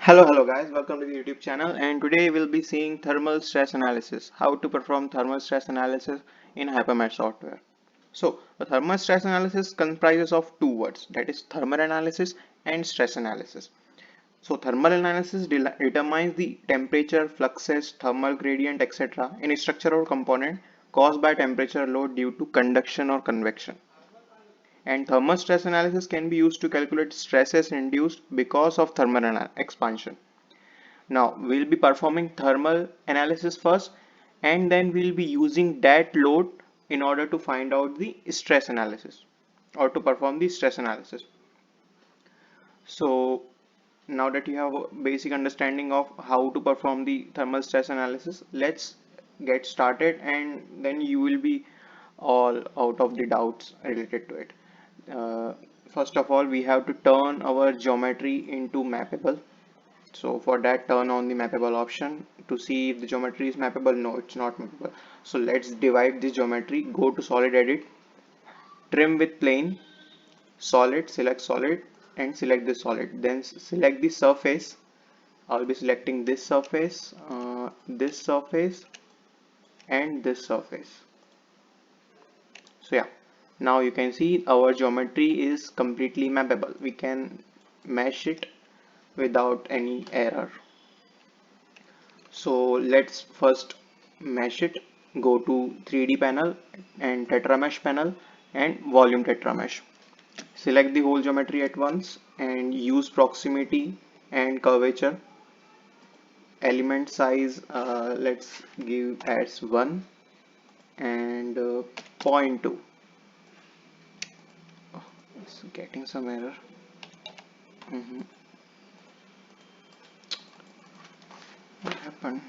Hello guys, welcome to the YouTube channel, and today we'll be seeing thermal stress analysis, how to perform thermal stress analysis in HyperMesh software. So the thermal stress analysis comprises of two words, that is thermal analysis and stress analysis. So thermal analysis determines the temperature, fluxes, thermal gradient, etc. in a structure or component caused by temperature load due to conduction or convection. And thermal stress analysis can be used to calculate stresses induced because of thermal expansion. Now we'll be performing thermal analysis first, and then we'll be using that load in order to find out the stress analysis or to perform the stress analysis. So now that you have a basic understanding of how to perform the thermal stress analysis, let's get started, and then you will be all out of the doubts related to it. Uh, First of all, we have to turn our geometry into mappable. So for that, turn on the mappable option to see if the geometry is mappable. No, it's not mappable. So let's divide this geometry. Go to solid edit, trim with plane, solid, select solid and select this solid. Then select the surface. I'll be selecting this surface and this surface. So yeah, now you can see our geometry is completely mappable. We can mesh it without any error. So let's first mesh it. Go to 3D panel and tetramesh panel and volume tetramesh. Select the whole geometry at once and use proximity and curvature. Element size, let's give as 1 and 0.2. Oh, it's getting some error. Mhm. What happened?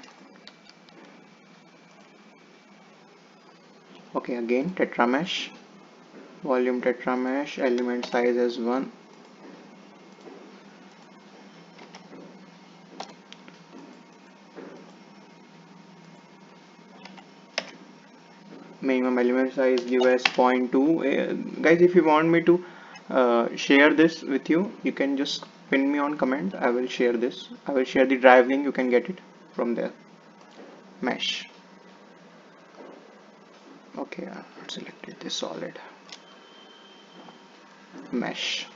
Okay, again tetramesh, volume tetramesh, element size as 1. Minimum element size give as 0.2. Guys, if you want me to share this with you, you can just pin me on comment. I will share this. I will share the drive link. You can get it from there. Mesh. Okay, I've selected this solid mesh.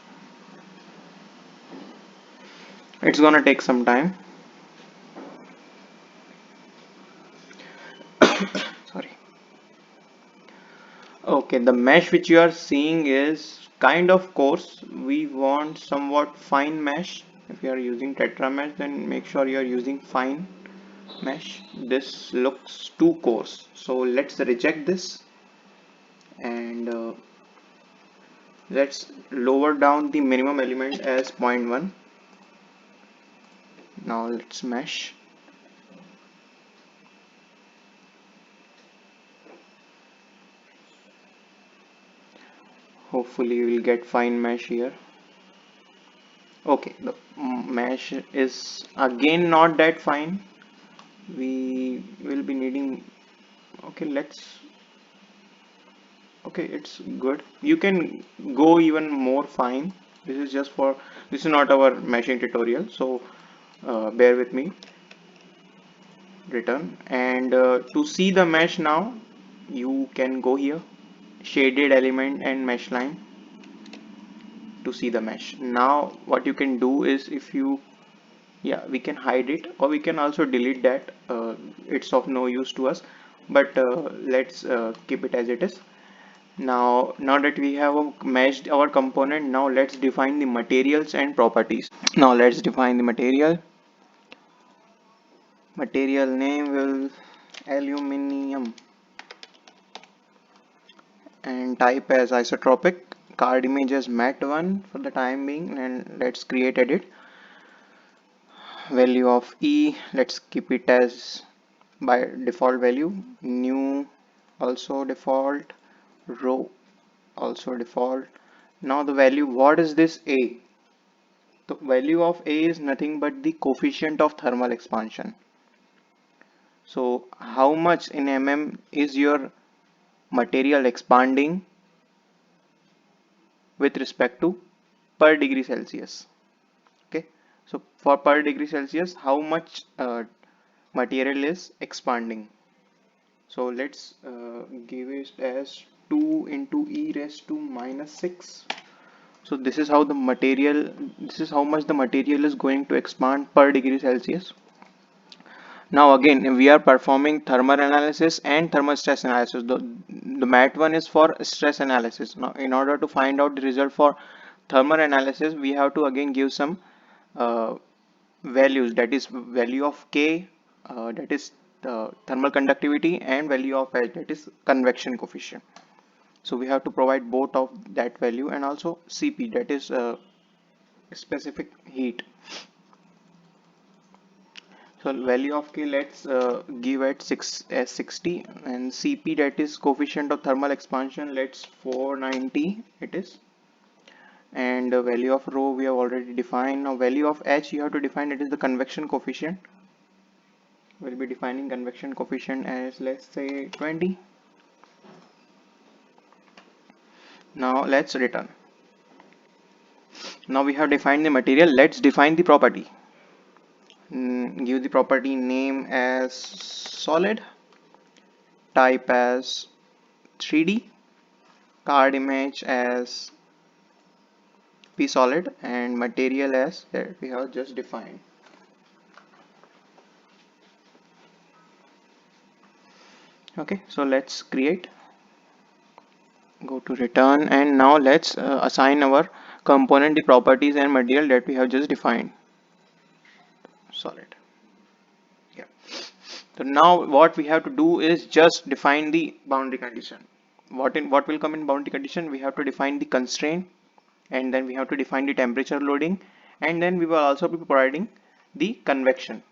It's gonna take some time. Sorry. Okay, the mesh which you are seeing is kind of coarse. We want somewhat fine mesh. If you are using tetra mesh, then make sure you are using fine mesh. This looks too coarse, so let's reject this, and let's lower down the minimum element as zero point 0.1. Now let's mesh. Hopefully we will get fine mesh here. Okay, the mesh is again not that fine. We will be needing, okay, okay, it's good. You can go even more fine. This is just for, this is not our meshing tutorial, so bear with me. Return, and to see the mesh now, you can go here, shaded element and mesh line, to see the mesh. Now what you can do is, if you, yeah, we can hide it or we can also delete that. It's of no use to us, but let's keep it as it is. Now that we have meshed our component, now let's define the materials and properties. Now let's define the material name will aluminum and type as isotropic, card image as matte1 for the time being, and let's create edit. Value of E, let's keep it as by default value. New, also default. Row, also default. Now the value, what is this A? The value of A is nothing but the coefficient of thermal expansion. So how much in mm is your material expanding with respect to per degree Celsius? Okay, So for per degree Celsius, how much material is expanding? So let's give it as 2 into e raised to minus 6. So this is how the material, this is how much the material is going to expand per degree Celsius. Now again, we are performing thermal analysis and thermal stress analysis. The MAT one is for stress analysis. Now in order to find out the result for thermal analysis, we have to again give some uh, values, that is value of K, that is thermal conductivity, and value of H, that is convection coefficient. So we have to provide both of that value, and also Cp, that is specific heat. So value of K, let's give at 6 as 60, and Cp, that is coefficient of thermal expansion, let's 490 it is, and the value of rho we have already defined. Now value of H you have to define, it is the convection coefficient. We'll be defining convection coefficient as, let's say, 20. Now let's return. Now we have defined the material. Let's define the property. Give the property name as solid, type as 3D, card image as p solid, and material as that we have just defined. Okay, so let's create, go to return, and now let's assign our component the properties and material that we have just defined. Solid. Yeah. So now what we have to do is just define the boundary condition. What will come in boundary condition? We have to define the constraint, and then we have to define the temperature loading, and then we will also be providing the convection.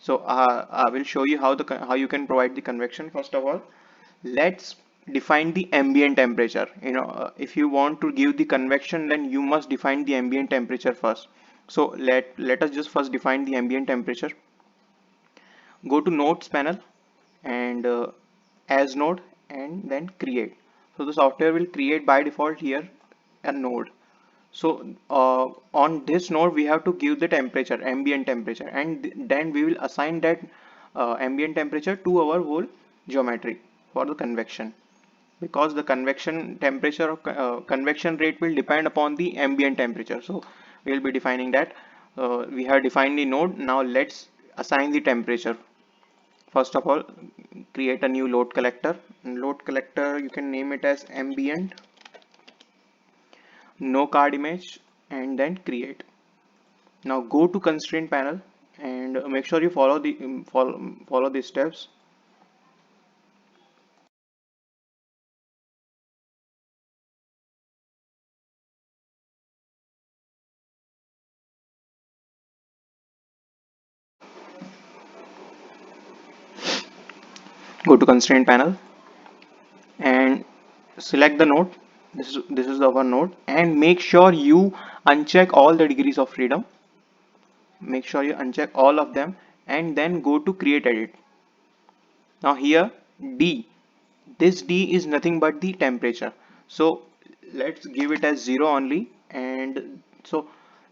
So I will show you how you can provide the convection. First of all, let's define the ambient temperature. If you want to give the convection, then you must define the ambient temperature first. So let us just first define the ambient temperature. Go to nodes panel, and as node, and then create. So the software will create by default here a node. So on this node we have to give the temperature, ambient temperature, and then we will assign that ambient temperature to our whole geometry for the convection, because the convection temperature of convection rate will depend upon the ambient temperature. So we will be defining that. We have defined the node. Now let's assign the temperature. First of all, create a new load collector. Load collector, you can name it as ambient, no card image, and then create. Now go to constraint panel, and make sure you follow the follow these steps. Go to constraint panel and select the node. This is our node, and make sure you uncheck all the degrees of freedom. Make sure you uncheck all of them, and then go to create edit. Now here D, this D is nothing but the temperature. So let's give it as 0 only, and so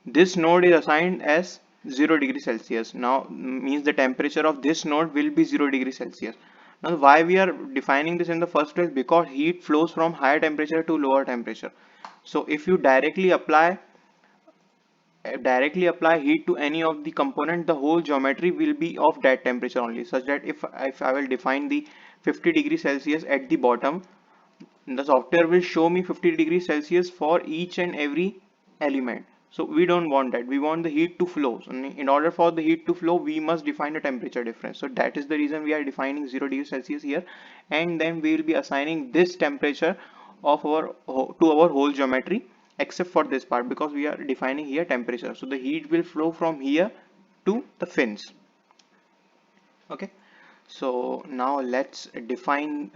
this node is assigned as 0 degree Celsius. Now means the temperature of this node will be 0 degree Celsius. Now why we are defining this in the first place? Because heat flows from higher temperature to lower temperature. So if you directly apply heat to any of the component, the whole geometry will be of that temperature only, such that if I will define the 50 degrees Celsius at the bottom, the software will show me 50 degrees Celsius for each and every element. So we don't want that. We want the heat to flow. So in order for the heat to flow, we must define a temperature difference. So that is the reason we are defining 0 degrees Celsius here, and then we will be assigning this temperature of our to our whole geometry, except for this part, because we are defining here temperature. So the heat will flow from here to the fins. Okay. So now let's define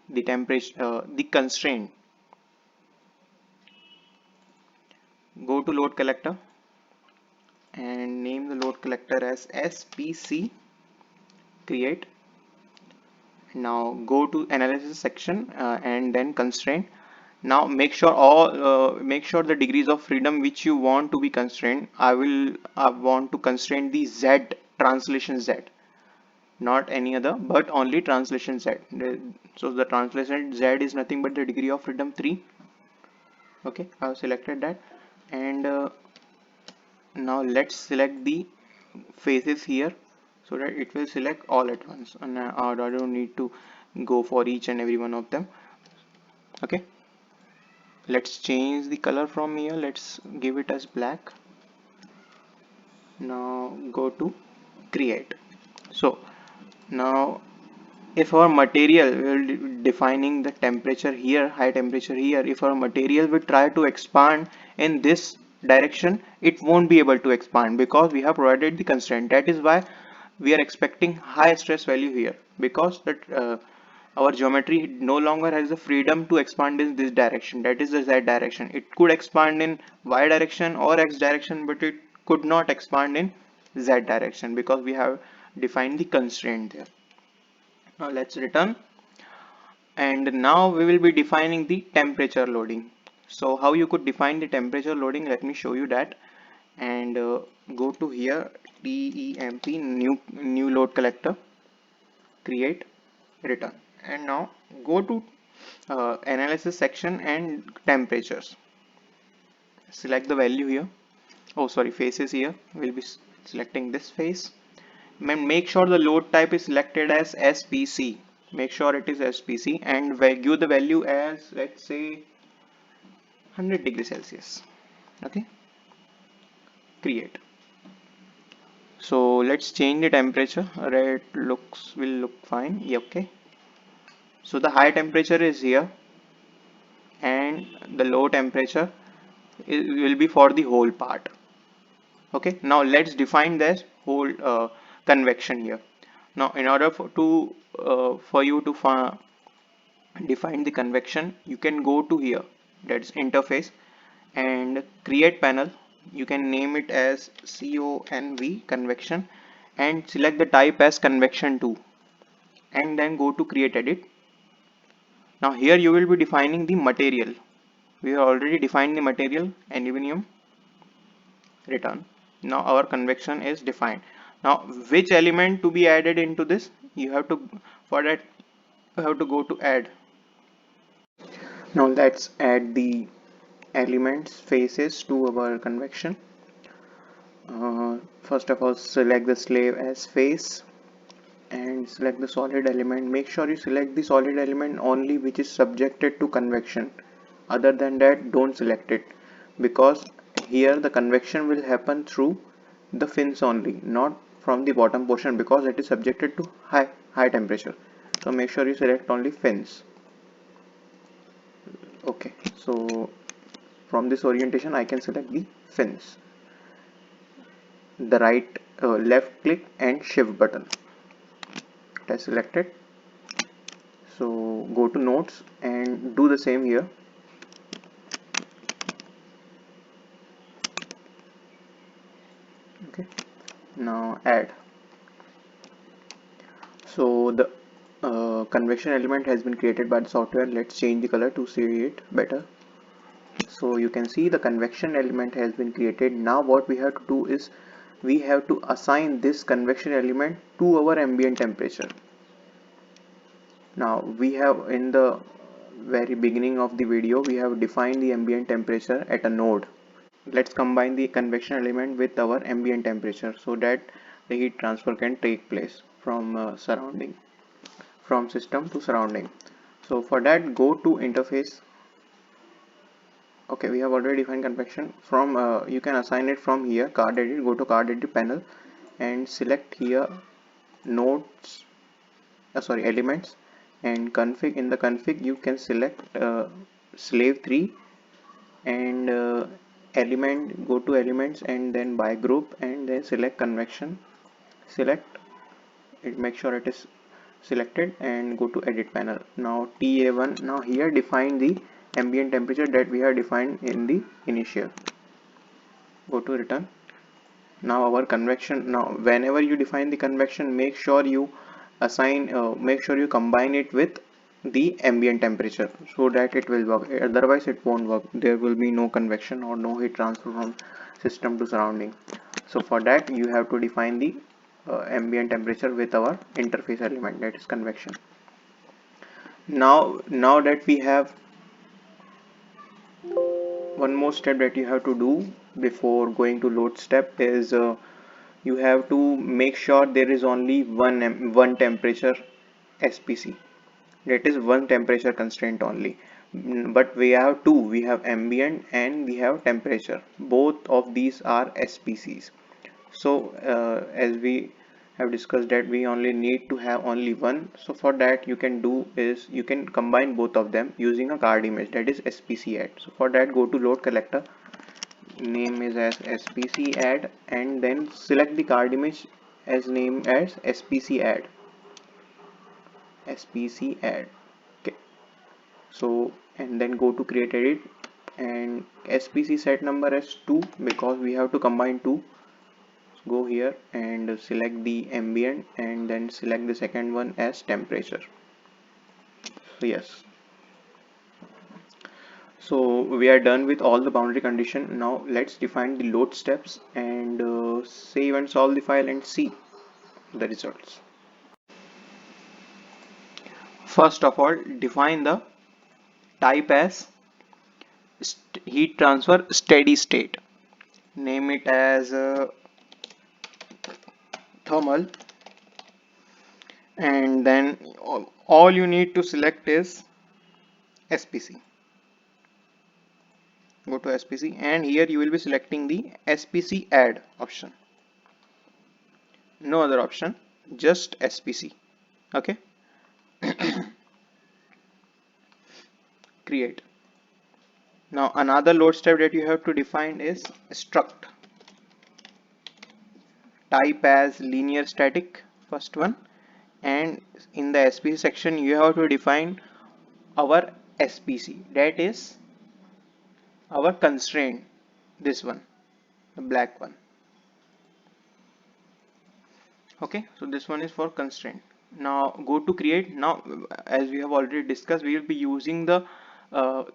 the temperature, the constraint. Go to load collector and name the load collector as SPC, create. Now go to analysis section, and then constraint. Now make sure the degrees of freedom which you want to be constrained. I want to constrain the Z, translation Z, not any other, but only translation Z. So the translation Z is nothing but the degree of freedom 3. Okay, I have selected that. And now let's select the faces here so that it will select all at once, and I don't need to go for each and every one of them. Okay, let's change the color from here. Let's give it as black. Now go to create. So now if our material will defining the temperature here, high temperature here, if our material will try to expand in this direction, it won't be able to expand because we have provided the constraint. That is why we are expecting high stress value here, because that our geometry no longer has the freedom to expand in this direction, that is the Z direction. It could expand in Y direction or X direction, but it could not expand in Z direction because we have defined the constraint there. Now let's return, and now we will be defining the temperature loading. So how you could define the temperature loading, let me show you that. And go to here, temp new load collector, create, return. And now go to analysis section and temperatures, select the value here. Oh sorry, faces here, we'll be selecting this face. Make sure the load type is selected as SPC. Make sure it is SPC and give the value as, let's say, 100 degrees Celsius. Okay, create. So let's change the temperature. Red will look fine. Yeah, okay. So the high temperature is here and the low temperature will be for the whole part. Okay, now let's define this whole convection here. Now in order for you to define the convection, you can go to here, that's interface, and create panel. You can name it as conv convection and select the type as convection 2, and then go to create edit. Now here you will be defining the material. We have already defined the material, aluminum, return. Now our convection is defined. Now which element to be added into this, you have to, for that you have to go to add. Now let's add the elements faces to our convection. First of all, select the slave as face and select the solid element. Make sure you select the solid element only which is subjected to convection. Other than that, don't select it, because here the convection will happen through the fins only, not from the bottom portion, because it is subjected to high temperature. So make sure you select only fins. Okay, so from this orientation I can select the fins. The left click and shift button, it is selected. So go to nodes and do the same here. Okay, now add. So the convection element has been created by the software. Let's change the color to see it better. So you can see the convection element has been created. Now what we have to do is we have to assign this convection element to our ambient temperature. Now we have, in the very beginning of the video, we have defined the ambient temperature at a node. Let's combine the convection element with our ambient temperature so that the heat transfer can take place from from system to surrounding. So for that, go to interface. Okay, we have already defined convection. From you can assign it from here, card edit. Go to card edit panel and select here nodes, elements, and config. In the config you can select slave 3 and element, go to elements and then by group and then select convection, select it, make sure it is selected and go to edit panel. Now TA1, now here define the ambient temperature that we have defined in the initial. Go to return. Now our convection, now whenever you define the convection, make sure you assign make sure you combine it with the ambient temperature so that it will work, otherwise it won't work. There will be no convection or no heat transfer from system to surrounding. So for that you have to define the ambient temperature with our interface element, that is convection. Now that we have, one more step that you have to do before going to load step is you have to make sure there is only one temperature SPC, that is one temperature constraint only. But we have two, we have ambient and we have temperature, both of these are SPCs. So as we have discussed that we only need to have only one, so for that you can do is you can combine both of them using a card image, that is SPC add. So for that, go to load collector, name is as SPC add, and then select the card image as name as SPC add. SPC add. Okay, so and then go to create edit and SPC set number as 2 because we have to combine two. Go here and select the ambient and then select the second one as temperature. So yes, so we are done with all the boundary condition. Now let's define the load steps and save and solve the file and see the results. First of all, define the type as heat transfer steady state. Name it as thermal, and then all you need to select is SPC. Go to SPC and here you will be selecting the SPC add option. No other option, just SPC. Okay, create. Now another load step that you have to define is struct. Type as linear static, first one, and in the SPC section you have to define our SPC, that is our constraint, this one, the black one. Okay, so this one is for constraint. Now go to create. Now as we have already discussed, we will be using the uh,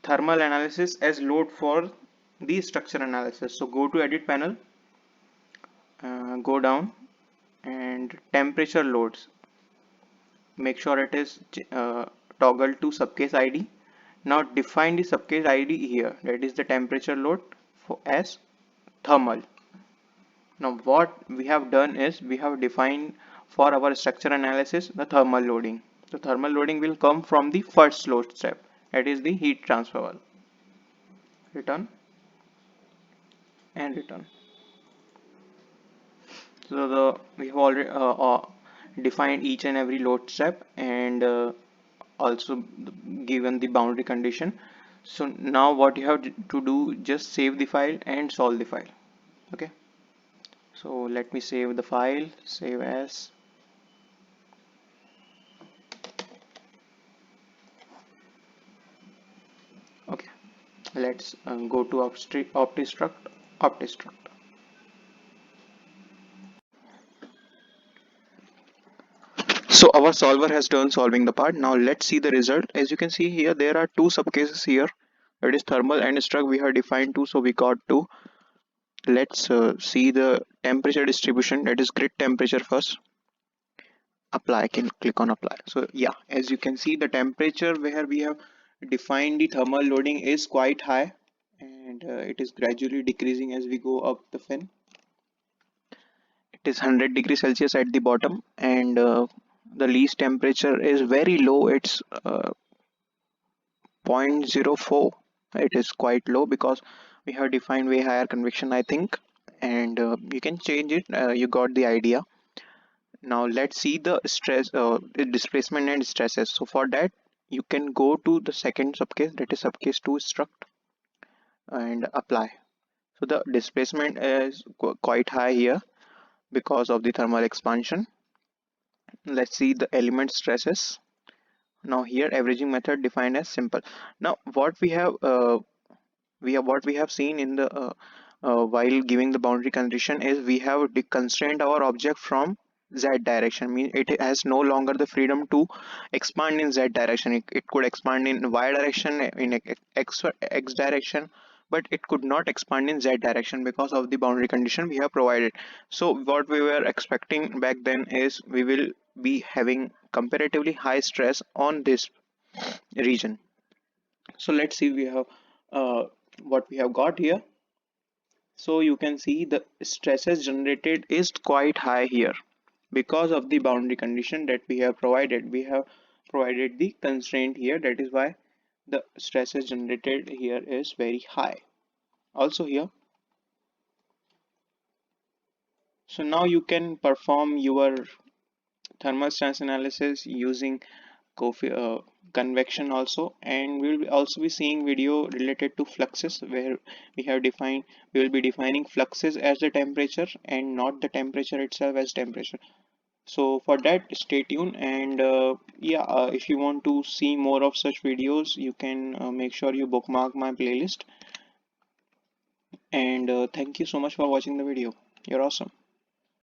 thermal analysis as load for the structure analysis. So go to edit panel, go down and temperature loads, make sure it is toggle to subcase ID. Now define the subcase ID here, that is the temperature load for as thermal. Now what we have done is we have defined for our structure analysis the thermal loading. The thermal loading will come from the first load step, that is the heat transfer. Return and return. So we have already defined each and every load step and also given the boundary condition. So now what you have to do, just save the file and solve the file. Okay, so let me save the file, save as. Okay, let's go to OptiStruct. So our solver has done solving the part. Now let's see the result. As you can see here, there are two subcases here. That is thermal and struct. We have defined two, so we got two. Let's see the temperature distribution. That is grid temperature first. Apply. I can click on apply. So yeah, as you can see, the temperature where we have defined the thermal loading is quite high, and it is gradually decreasing as we go up the fin. It is 100 degrees Celsius at the bottom, and the least temperature is very low. It's 0.04. It is quite low because we have defined way higher convection, I think, and you can change it. You got the idea. Now let's see the stress, displacement and stresses. So for that, you can go to the second subcase, that is subcase 2 struct, and apply. So the displacement is quite high here because of the thermal expansion. Let's see the element stresses. Now here averaging method defined as simple. Now what we have seen in the while giving the boundary condition is we have constrained our object from Z direction, mean it has no longer the freedom to expand in Z direction. It could expand in Y direction, in X direction, but it could not expand in Z direction because of the boundary condition we have provided. So what we were expecting back then is we will be having comparatively high stress on this region. So let's see we have what we have got here. So you can see the stresses generated is quite high here because of the boundary condition that we have provided. We have provided the constraint here, that is why the stresses generated here is very high. Also here, so now you can perform your thermal stress analysis using convection also, and we will also be seeing video related to fluxes where we will be defining fluxes as the temperature and not the temperature itself as temperature. So for that, stay tuned, and if you want to see more of such videos, you can make sure you bookmark my playlist. And thank you so much for watching the video. You're awesome.